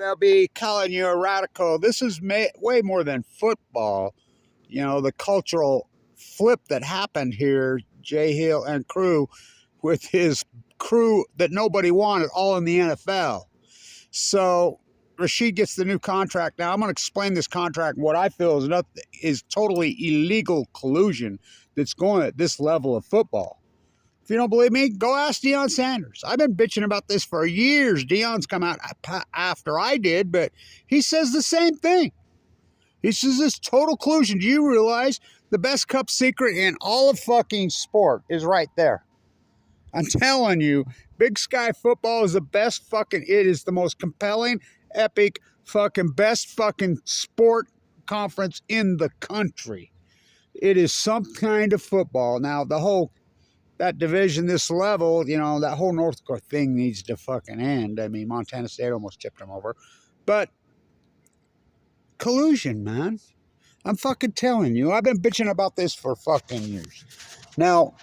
they'll be calling you a radical. This is way more than football. You know, the cultural flip that happened here, Jay Hill and crew, with his crew that nobody wanted, all in the NFL. So Rashid gets the new contract. Now I'm going to explain this contract. What I feel is totally illegal collusion that's going at this level of football. If you don't believe me, go ask Deion Sanders. I've been bitching about this for years. Deion's come out after I did, but he says the same thing. He says this total collusion. Do you realize the best KUPP secret in all of fucking sport is right there? I'm telling you, Big Sky football is the best fucking, it is the most compelling, epic, fucking best fucking sport conference in the country. It is some kind of football. Now, that division, this level, you know, that whole North Dakota thing needs to fucking end. I mean, Montana State almost tipped them over. But collusion, man. I'm fucking telling you. I've been bitching about this for fucking years. Now,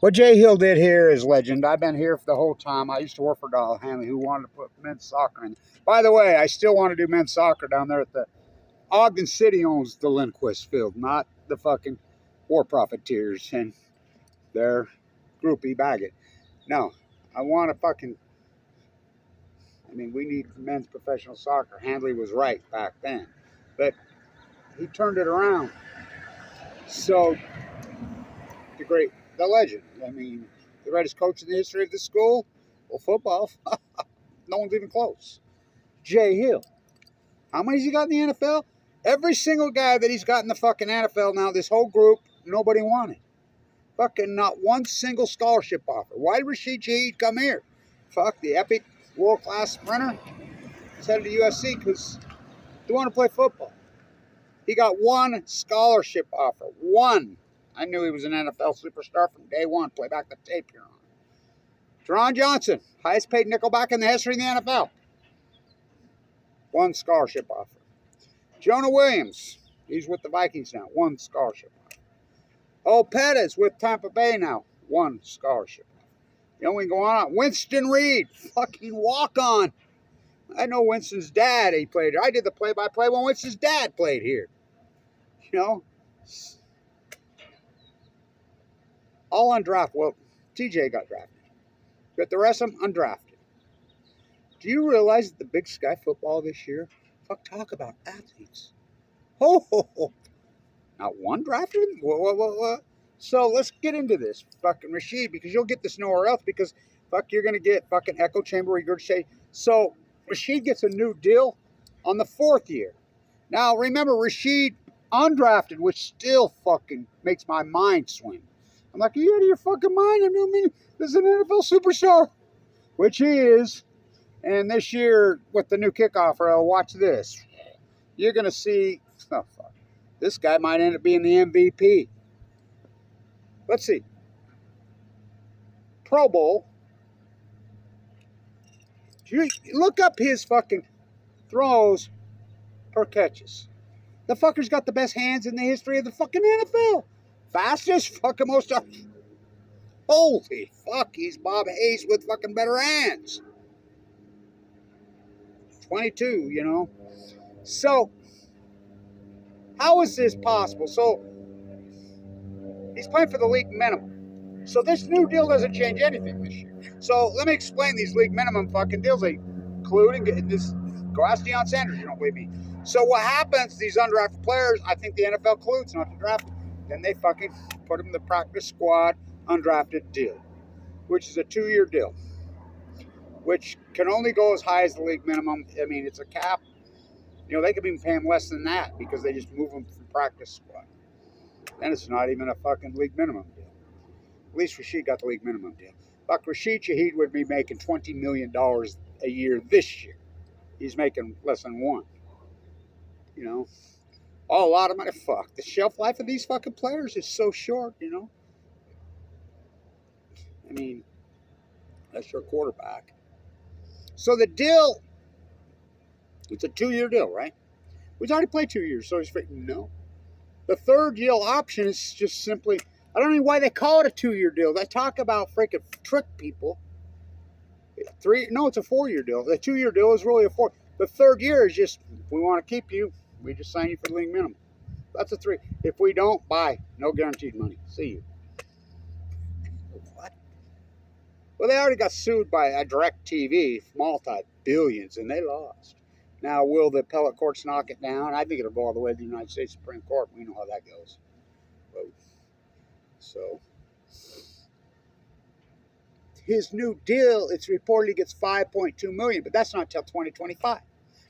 what Jay Hill did here is legend. I've been here for the whole time. I used to work for Donald Hanley, who wanted to put men's soccer in. By the way, I still want to do men's soccer down there at the Ogden City owns the Lindquist Field, not the fucking war profiteers and their groupie Baggett. No, I want to fucking, I mean, we need men's professional soccer. Hanley was right back then, but he turned it around. So, the legend. I mean, the greatest coach in the history of the school. Well, football, no one's even close. Jay Hill. How many has he got in the NFL? Every single guy that he's got in the fucking NFL now, this whole group, nobody wanted. Fucking not one single scholarship offer. Why did Rashid Shaheed come here? Fuck, the epic world-class sprinter. He's headed to USC because he wanted to play football. He got one scholarship offer. One. I knew he was an NFL superstar from day one. Play back the tape here on. Teron Johnson, highest paid nickelback in the history of the NFL. One scholarship offer. Jonah Williams, he's with the Vikings now. One scholarship offer. Oh, Pettis with Tampa Bay now. One scholarship offer. You know, we can go on. Winston Reed, fucking walk-on. I know Winston's dad, he played here. I did the play-by-play when Winston's dad played here. You know? All undrafted. Well, TJ got drafted. But the rest of them undrafted. Do you realize that the Big Sky football this year, talk about athletes. Ho. Not one drafted? What? So let's get into this, fucking Rashid, because you'll get this nowhere else, because you're going to get fucking echo chamber regurgitate. So Rashid gets a new deal on the 4th year. Now, remember, Rashid undrafted, which still fucking makes my mind swing. I'm like, are you out of your fucking mind? I mean, this is an NFL superstar, which he is. And this year, with the new kickoff, watch this. You're going to see, oh, fuck, this guy might end up being the MVP. Let's see. Pro Bowl. Look up his fucking throws per catches. The fucker's got the best hands in the history of the fucking NFL. Fastest, fucking most. Holy fuck, he's Bob Hayes with fucking better hands. 22, you know. So, how is this possible? So, he's playing for the league minimum. So, this new deal doesn't change anything this year. So, let me explain these league minimum fucking deals. They include and get this. Go ask Deion Sanders, you don't believe me. So, what happens, these undrafted players, I think the NFL colludes not to draft them. Then they fucking put them in the practice squad undrafted deal, which is a 2-year deal, which can only go as high as the league minimum. I mean, it's a cap. You know, they could even pay them less than that because they just move them from practice squad. Then it's not even a fucking league minimum deal. At least Rashid got the league minimum deal. Fuck, Rashid Shaheed would be making $20 million a year this year. He's making less than one. You know? Oh, a lot of money. Fuck. The shelf life of these fucking players is so short, you know? I mean, that's your quarterback. So the deal, it's a 2-year deal, right? We've already played 2 years, so he's freaking no. The 3rd deal option is just simply, I don't know why they call it a 2-year deal. They talk about freaking trick people. No, it's a 4-year deal. The 2-year deal is really a 4. The third year is just, if we want to keep you, we just sign you for the league minimum. That's a 3. If we don't, bye. No guaranteed money. See you. What? Well, they already got sued by a DirecTV, multi-billions, and they lost. Now, will the appellate courts knock it down? I think it'll go all the way to the United States Supreme Court. We know how that goes. So, his new deal, it's reported he gets $5.2 million, but that's not till 2025.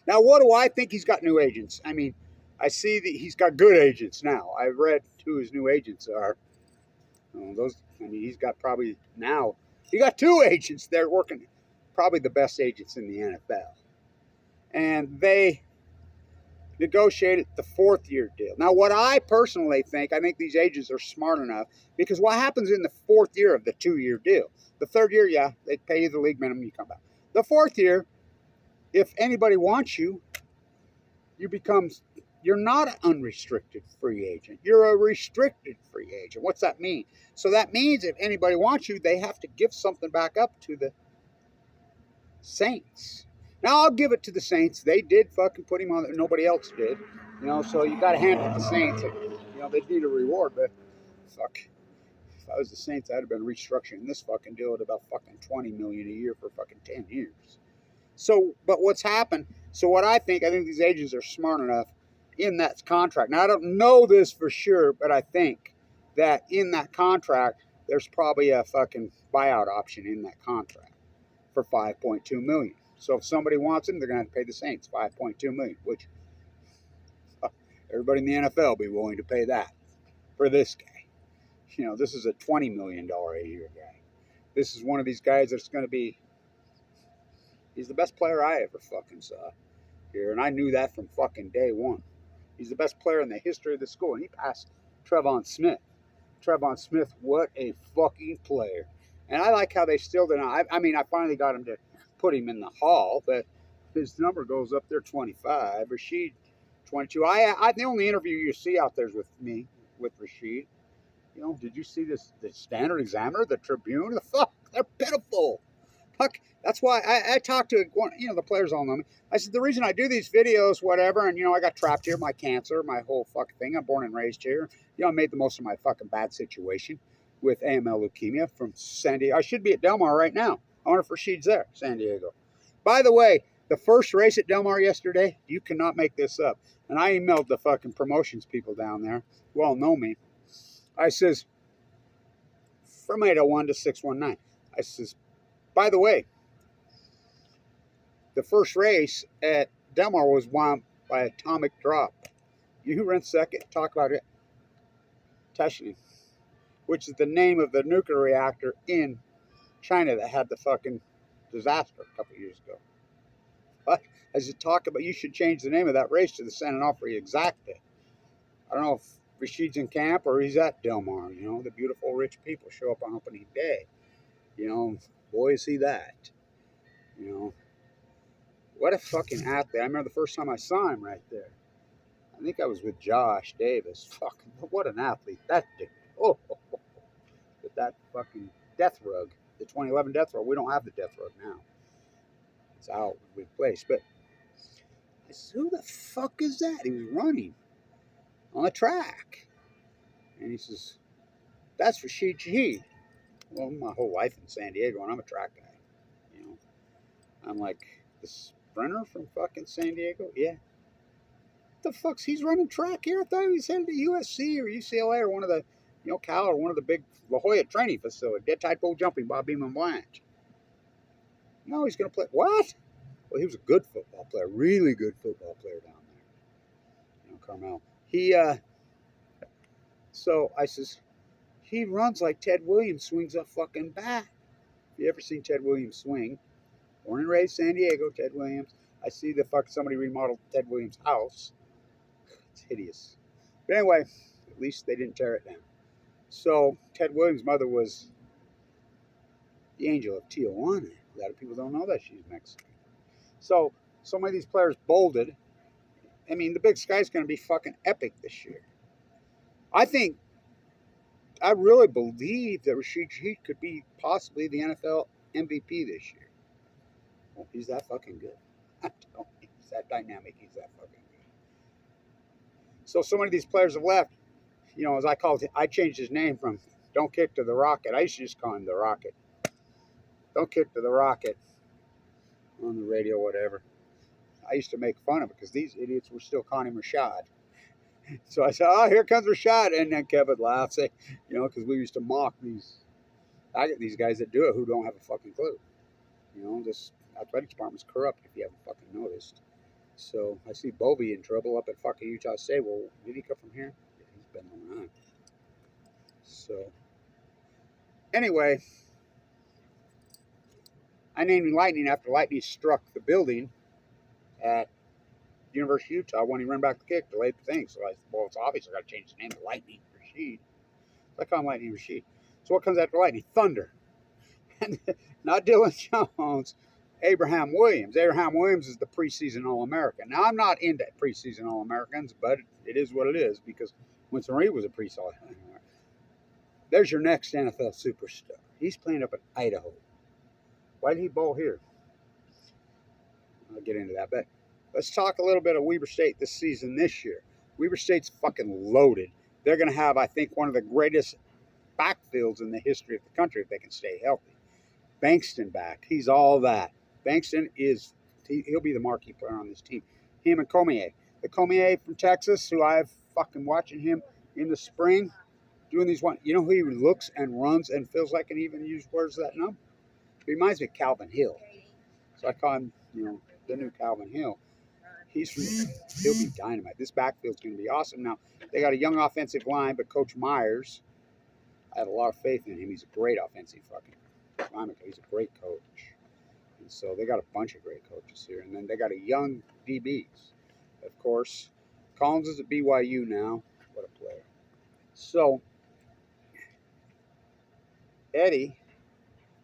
Now, what do I think? He's got new agents. I mean, I see that he's got good agents now. I've read who his new agents are. He's got probably now, he got 2 agents. They're working, probably the best agents in the NFL. And they negotiated the 4th-year deal. Now, what I personally think, I think these agents are smart enough, because what happens in the 4th year of the 2-year deal? The 3rd year, yeah, they pay you the league minimum, you come back. The 4th year, if anybody wants you, you're not an unrestricted free agent. You're a restricted free agent. What's that mean? So that means if anybody wants you, they have to give something back up to the Saints. Now, I'll give it to the Saints. They did fucking put him on there. Nobody else did. So you got to hand it to the Saints. They need a reward, but fuck. If I was the Saints, I'd have been restructuring this fucking deal at about fucking $20 million a year for fucking 10 years. So, but what's happened? So what I think these agents are smart enough in that contract. Now, I don't know this for sure, but I think that in that contract, there's probably a fucking buyout option in that contract for $5.2 million. So if somebody wants him, they're going to have to pay the Saints $5.2 million, which everybody in the NFL will be willing to pay that for this guy. This is a $20 million a year guy. This is one of these guys that's going to be, he's the best player I ever fucking saw here, and I knew that from fucking day one. He's the best player in the history of the school, and he passed Trevon Smith. Trevon Smith, what a fucking player. And I like how they still did not. I finally got him to put him in the hall, but his number goes up there 25. Rashid, 22. The only interview you see out there is with me, with Rashid. Did you see this? The Standard Examiner, the Tribune? The fuck, they're pitiful. Fuck, that's why I talked to one. The players all know me. I said the reason I do these videos, whatever, and I got trapped here, my cancer, my whole fucking thing. I'm born and raised here. I made the most of my fucking bad situation with AML leukemia from San Diego. I should be at Del Mar right now. I wonder if Rashid's there, San Diego. By the way, the first race at Del Mar yesterday, you cannot make this up. And I emailed the fucking promotions people down there who all know me. I says, from 801 to 619. I says, by the way, the first race at Del Mar was won by atomic drop. You run second, talk about it. Tashni, which is the name of the nuclear reactor in China that had the fucking disaster a couple years ago. But as you talk about, you should change the name of that race to the San Onofre Exacta. I don't know if Rashid's in camp or he's at Del Mar. The beautiful rich people show up on opening day. Boy, is he that. What a fucking athlete. I remember the first time I saw him right there. I think I was with Josh Davis. Fucking, what an athlete that dude. Oh, with that fucking death rug, the 2011 death rug. We don't have the death rug now. It's out, replaced. But I said, who the fuck is that? He was running on the track. And he says, that's Rashid Shaheed. Well, my whole life in San Diego, and I'm a track guy. I'm like, the sprinter from fucking San Diego? Yeah. What the fuck's he's running track here? I thought he was headed to USC or UCLA or one of the, Cal or one of the big La Jolla training facilities. Dead tide pole jumping, Bob Beeman Blanch. No, he's going to play. What? Well, he was a good football player, really good football player down there. Carmel. So I says, he runs like Ted Williams swings a fucking bat. If you ever seen Ted Williams swing? Born and raised San Diego, Ted Williams. I see somebody remodeled Ted Williams' house. It's hideous. But anyway, at least they didn't tear it down. So Ted Williams' mother was the Angel of Tijuana. A lot of people don't know that she's Mexican. So many of these players bolded. The Big Sky's going to be fucking epic this year. I really believe that Rashid Shaheed could be possibly the NFL MVP this year. Well, he's that fucking good. I'm telling you, he's that dynamic. He's that fucking good. So many of these players have left. You know, as I changed his name from Don't Kick to the Rocket. I used to just call him the Rocket. Don't Kick to the Rocket on the radio, whatever. I used to make fun of it because these idiots were still calling him Rashid. So I said, "Oh, here comes Rashid," and then Kevin laughs, you know, because we used to mock these guys that do it who don't have a fucking clue. You know, this athletics department's corrupt if you haven't fucking noticed. So I see Bovey in trouble up at fucking Utah State. Well, did he come from here? Yeah, he's been around. So anyway, I named him Lightning after lightning struck the building at University of Utah when he ran back the kick, delayed the thing. So I said, well, it's obvious I got to change the name to Lightning Rashid. So I call him Lightning Rashid. So what comes after lightning? Thunder. And not Dylan Jones, Abraham Williams. Abraham Williams is the preseason All-American. Now, I'm not into preseason All-Americans, but it is what it is because Winston Reed was a preseason All-American. There's your next NFL superstar. He's playing up in Idaho. Why did he bowl here? I'll get into that. But let's talk a little bit of Weber State this season this year. Weber State's fucking loaded. They're going to have, I think, one of the greatest backfields in the history of the country if they can stay healthy. Bankston back. He's all that. Bankston he'll be the marquee player on this team. Him and Comier. The Comier from Texas, who I've fucking watching him in the spring doing these one. You know who he looks and runs and feels like and even use words that number? He reminds me of Calvin Hill. So I call him, you know, the new Calvin Hill. He'll be dynamite. This backfield's going to be awesome. Now, they got a young offensive line, but Coach Myers, I have a lot of faith in him. He's a great offensive fucking lineman. He's a great coach. And so they got a bunch of great coaches here. And then they got a young DBs. Of course, Collins is at BYU now. What a player. So, Eddie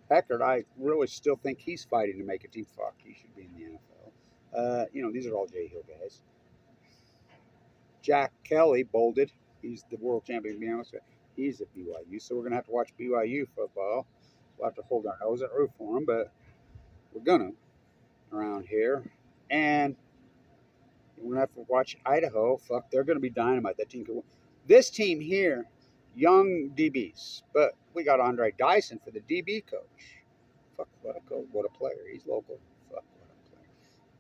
Heckard, I really still think he's fighting to make a team. Fuck, he should be in the NFL. You know, these are all Jay Hill guys. Jack Kelly bolded. He's the world champion. To be honest with you. He's at BYU, so we're gonna have to watch BYU football. We'll have to hold our nose and root for them, but we're gonna around here. And we're gonna have to watch Idaho. Fuck, they're gonna be dynamite. That team could win. This team here, young DBs, but we got Andre Dyson for the DB coach. Fuck, what a player. He's local. Fuck, what a player.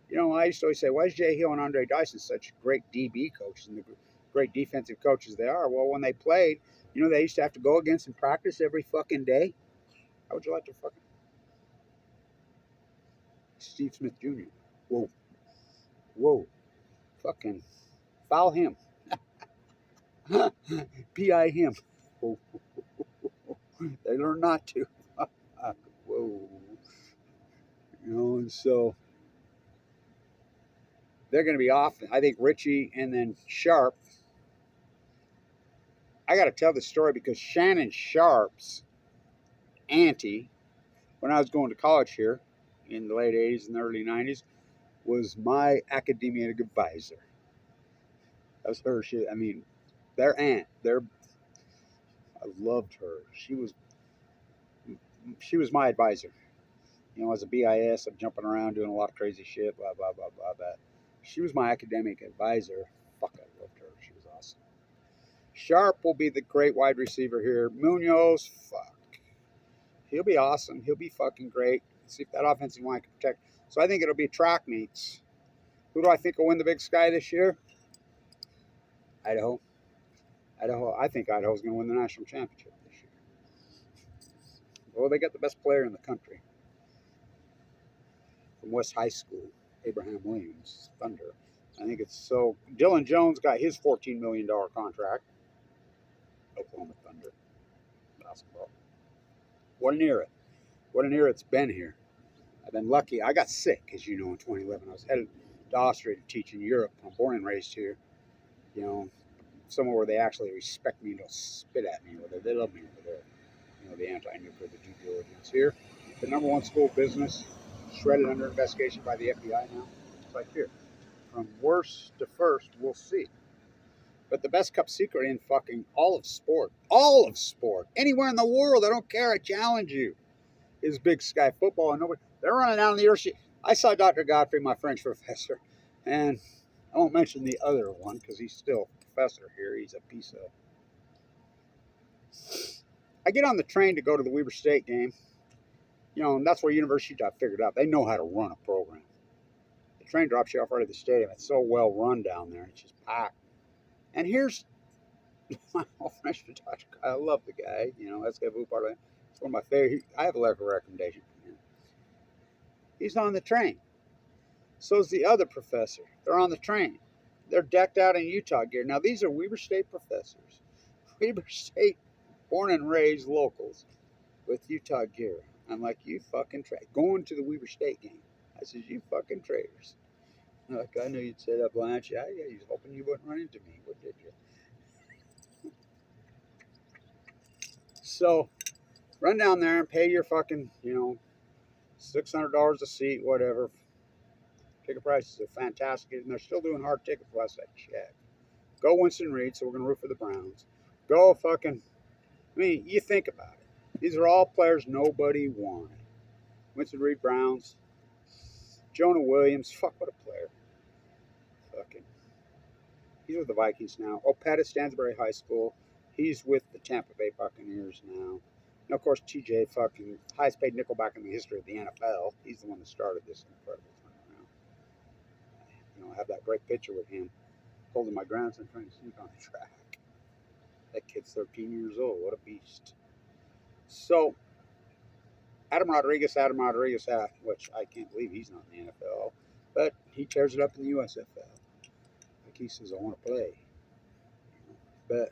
You know, I used to always say, why is Jay Hill and Andre Dyson such great DB coaches and the great defensive coaches they are? Well, when they played, you know, they used to have to go against and practice every fucking day. How would you like to fucking... Steve Smith Jr. Whoa. Fucking foul him. PI him. Whoa. They learn not to. Whoa. You know, and so they're going to be off. I think Richie and then Sharp. I got to tell this story because Shannon Sharp's auntie, when I was going to college here in the late 80s and the early 90s, was my academic advisor. That was her. Their aunt. I loved her. She was my advisor. You know, as a BIS, I'm jumping around doing a lot of crazy shit, blah, blah, blah, blah, blah. She was my academic advisor. Fuck, I loved her. She was awesome. Sharp will be the great wide receiver here. Munoz, fuck. He'll be awesome. He'll be fucking great. Let's see if that offensive line can protect. So I think it'll be track meets. Who do I think will win the Big Sky this year? Idaho. I think Idaho's going to win the national championship this year. Well, they got the best player in the country. From West High School, Abraham Williams, Thunder. I think it's so. Dylan Jones got his $14 million contract. Oklahoma Thunder. Basketball. What an era. What an era it's been here. I've been lucky. I got sick, as you know, in 2011. I was headed to Austria to teach in Europe. I'm born and raised here. You know, somewhere where they actually respect me and don't spit at me. Whether they love me over there. You know, the anti-nuclear, the due diligence here. The number one school of business, shredded under investigation by the FBI now. It's like here. From worst to first, we'll see. But the best kept secret in fucking all of sport, anywhere in the world, I don't care, I challenge you, is Big Sky football. And nobody, they're running down the earth. I saw Dr. Godfrey, my French professor, and I won't mention the other one because he's still a professor here. He's a piece of. I get on the train to go to the Weber State game, and that's where University got figured out. They know how to run a program. The train drops you off right at the stadium. It's so well run down there. It's just packed. And here's my old French professor. I love the guy. That's part of it. It's one of my favorite. I have a letter of recommendation from him. He's on the train. So's the other professor. They're on the train. They're decked out in Utah gear. Now, these are Weber State professors. Weber State, born and raised locals with Utah gear. I'm like, you fucking going to the Weber State game. I says, you fucking traitors. Like, I knew you'd say that, Blanche. Yeah, you was hoping you wouldn't run into me. What did you? So, run down there and pay your fucking, $600 a seat, whatever. Ticket prices are fantastic, and they're still doing hard tickets last I checked. Go Winston Reed, so we're going to root for the Browns. Go fucking, you think about it. These are all players nobody wanted. Winston Reed, Browns. Jonah Williams, fuck, what a player. Fucking, he's with the Vikings now. Pettis, Stansbury High School. He's with the Tampa Bay Buccaneers now. And of course, TJ, fucking highest paid nickelback in the history of the NFL. He's the one that started this incredible turnaround. I have that great picture with him holding my grandson trying to sneak on the track. That kid's 13 years old. What a beast. So, Adam Rodriguez, which I can't believe he's not in the NFL, but he tears it up in the USFL. Like he says, I want to play. But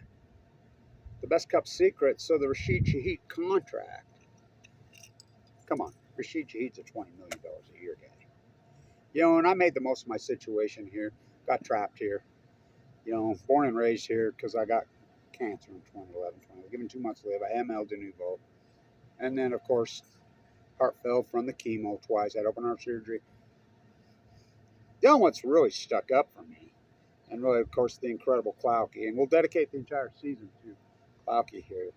the best kept secret, so the Rashid Shaheed contract. Come on, Rashid Shaheed's a $20 million a year guy. And I made the most of my situation here. Got trapped here. Born and raised here because I got cancer in 2011. Given 2 months to live. I AML de nouveau. And then, of course, heart failed from the chemo twice. I had open heart surgery. The only one's really stuck up for me. And really, of course, the incredible Klauke. And we'll dedicate the entire season to Klauke here.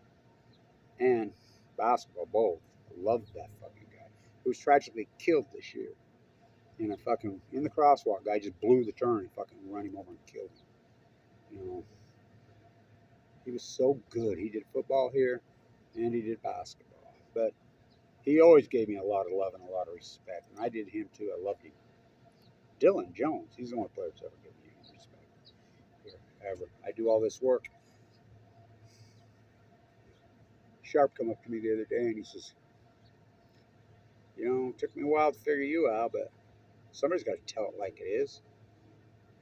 And basketball, both. I love that fucking guy. Who was tragically killed this year. In the crosswalk, guy just blew the turn and fucking run him over and killed him. He was so good. He did football here and he did basketball. But he always gave me a lot of love and a lot of respect. And I did him too. I loved him. Dylan Jones, he's the only player that's ever given me respect here ever. I do all this work. Sharp come up to me the other day and he says, it took me a while to figure you out, but somebody's got to tell it like it is.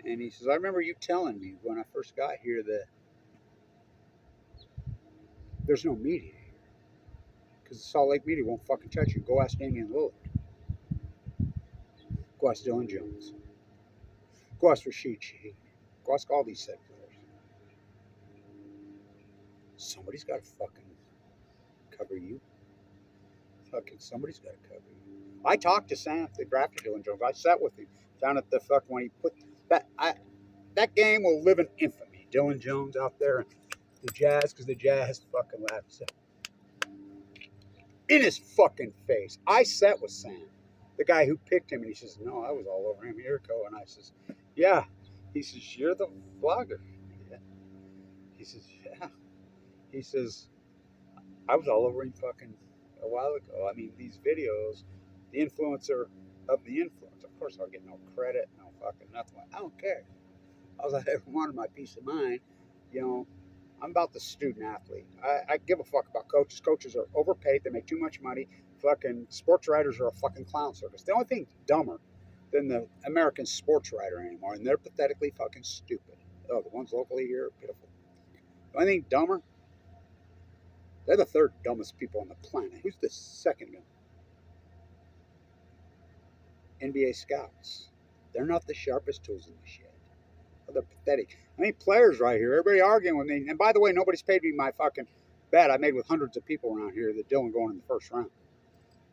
And he says, I remember you telling me when I first got here that there's no media here. Because the Salt Lake media won't fucking touch you. Go ask Damian Lillard. Go ask Dylan Jones. Go ask Rashid Shaheed. Go ask all these set players. Somebody's got to fucking cover you. Somebody's got to cover you. I talked to Sam, the drafted Dylan Jones. I sat with him down at the when he put that game will live in infamy. Dylan Jones out there and the Jazz, because the Jazz fucking laughed in his fucking face. I sat with Sam, the guy who picked him, and he says, no, I was all over him a year ago. And I says, yeah. He says, you're the vlogger. Yeah. He says, yeah. He says, I was all over him fucking a while ago. I mean, these videos, the influencer of the influence. Of course, I'll get no credit, no fucking nothing. I don't care. I wanted my peace of mind. I'm about the student athlete. I give a fuck about coaches. Coaches are overpaid. They make too much money. Fucking sports writers are a fucking clown circus. The only thing dumber than the American sports writer anymore, and they're pathetically fucking stupid. Oh, the ones locally here are pitiful. The only thing dumber, they're the third dumbest people on the planet. Who's the second one? NBA scouts. They're not the sharpest tools in the shed. They're pathetic. I mean, players right here, everybody arguing with me. And by the way, nobody's paid me my fucking bet I made with hundreds of people around here that Dylan going in the first round.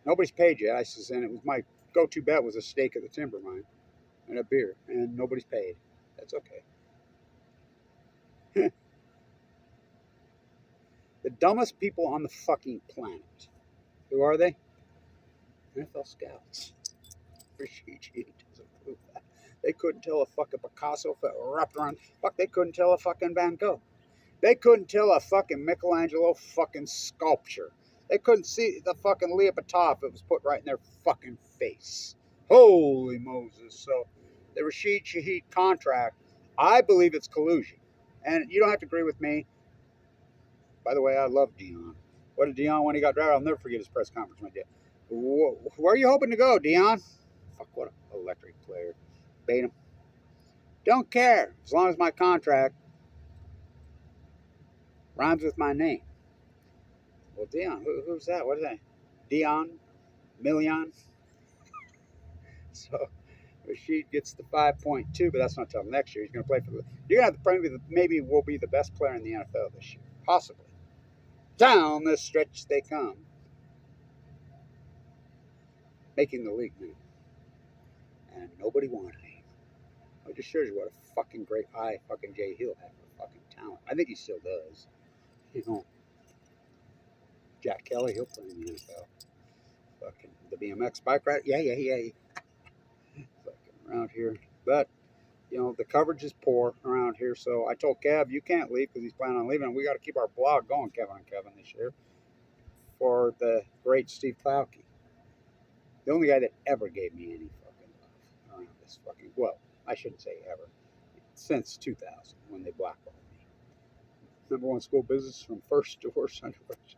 Nobody's paid yet. I says, and it was my go-to bet was a steak at the timber mine and a beer, and nobody's paid. That's okay. The dumbest people on the fucking planet. Who are they? NFL scouts. Rashid doesn't prove that. They couldn't tell a fucking Picasso if it wrapped around. Fuck, they couldn't tell a fucking Van Gogh. They couldn't tell a fucking Michelangelo fucking sculpture. They couldn't see the fucking Leopard if it was put right in their fucking face. Holy Moses. So the Rashid Shaheed contract, I believe it's collusion. And you don't have to agree with me. By the way, I love Dion. What did Dion when he got drafted? I'll never forget his press conference when he did. Where are you hoping to go, Dion? Fuck, what an electric player. Bait him. Don't care. As long as my contract rhymes with my name. Well, Dion, who's that? What is that? Dion? Million? So Rashid gets the 5.2, but that's not until next year. He's going to play for the. You're going to have to maybe will be the best player in the NFL this year. Possibly. Down the stretch they come. Making the league now. And nobody wanted him. It just shows you what a fucking great eye fucking Jay Hill had for fucking talent. I think he still does. You know, Jack Kelly, he'll play in the NFL. Fucking the BMX bike ride. Yeah. Fucking around here. But, you know, the coverage is poor around here. So I told Kev, you can't leave because he's planning on leaving. We got to keep our blog going, Kevin and Kevin, this year for the great Steve Klauke. The only guy that ever gave me any fucking love around this fucking, well, I shouldn't say ever. Since 2000 when they blackballed me. Number one school business from first to worst under worst.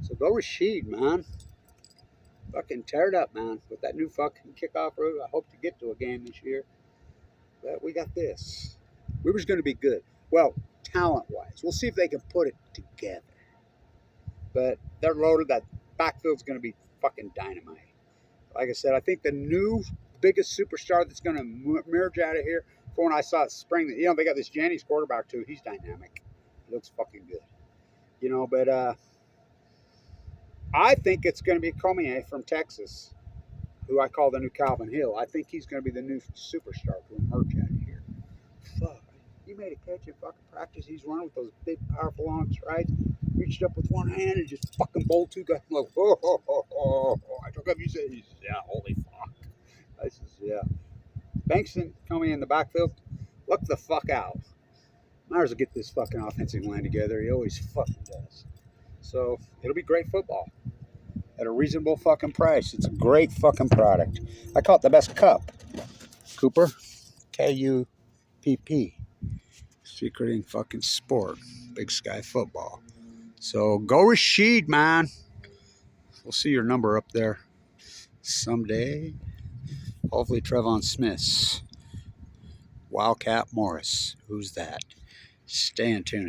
So go Rashid, man. Fucking tear it up, man. With that new fucking kickoff route, I hope to get to a game this year. But we got this. We were going to be good. Well, talent-wise. We'll see if they can put it together. But they're loaded. That backfield's going to be fucking dynamite. Like I said, I think the new biggest superstar that's going to emerge out of here, for when I saw it spring, you know, they got this Jennings quarterback too. He's dynamic. He looks fucking good. You know, but I think it's going to be Cormier from Texas, who I call the new Calvin Hill. I think he's going to be the new superstar to emerge out of here. Fuck. He made a catch in fucking practice. He's running with those big, powerful long strides. Reached up with one hand and just fucking bowled two guys. Like, I took up. He said, yeah, holy fuck. I says, yeah. Bankston coming in the backfield. Look the fuck out. Might as well get this fucking offensive line together. He always fucking does. So it'll be great football at a reasonable fucking price. It's a great fucking product. I call it the best cup. Cooper, KUPP. Secret fucking sport. Big Sky football. So go Rashid, man. We'll see your number up there someday. Hopefully Trevon Smith's. Wildcat Morris. Who's that? Stay in tune.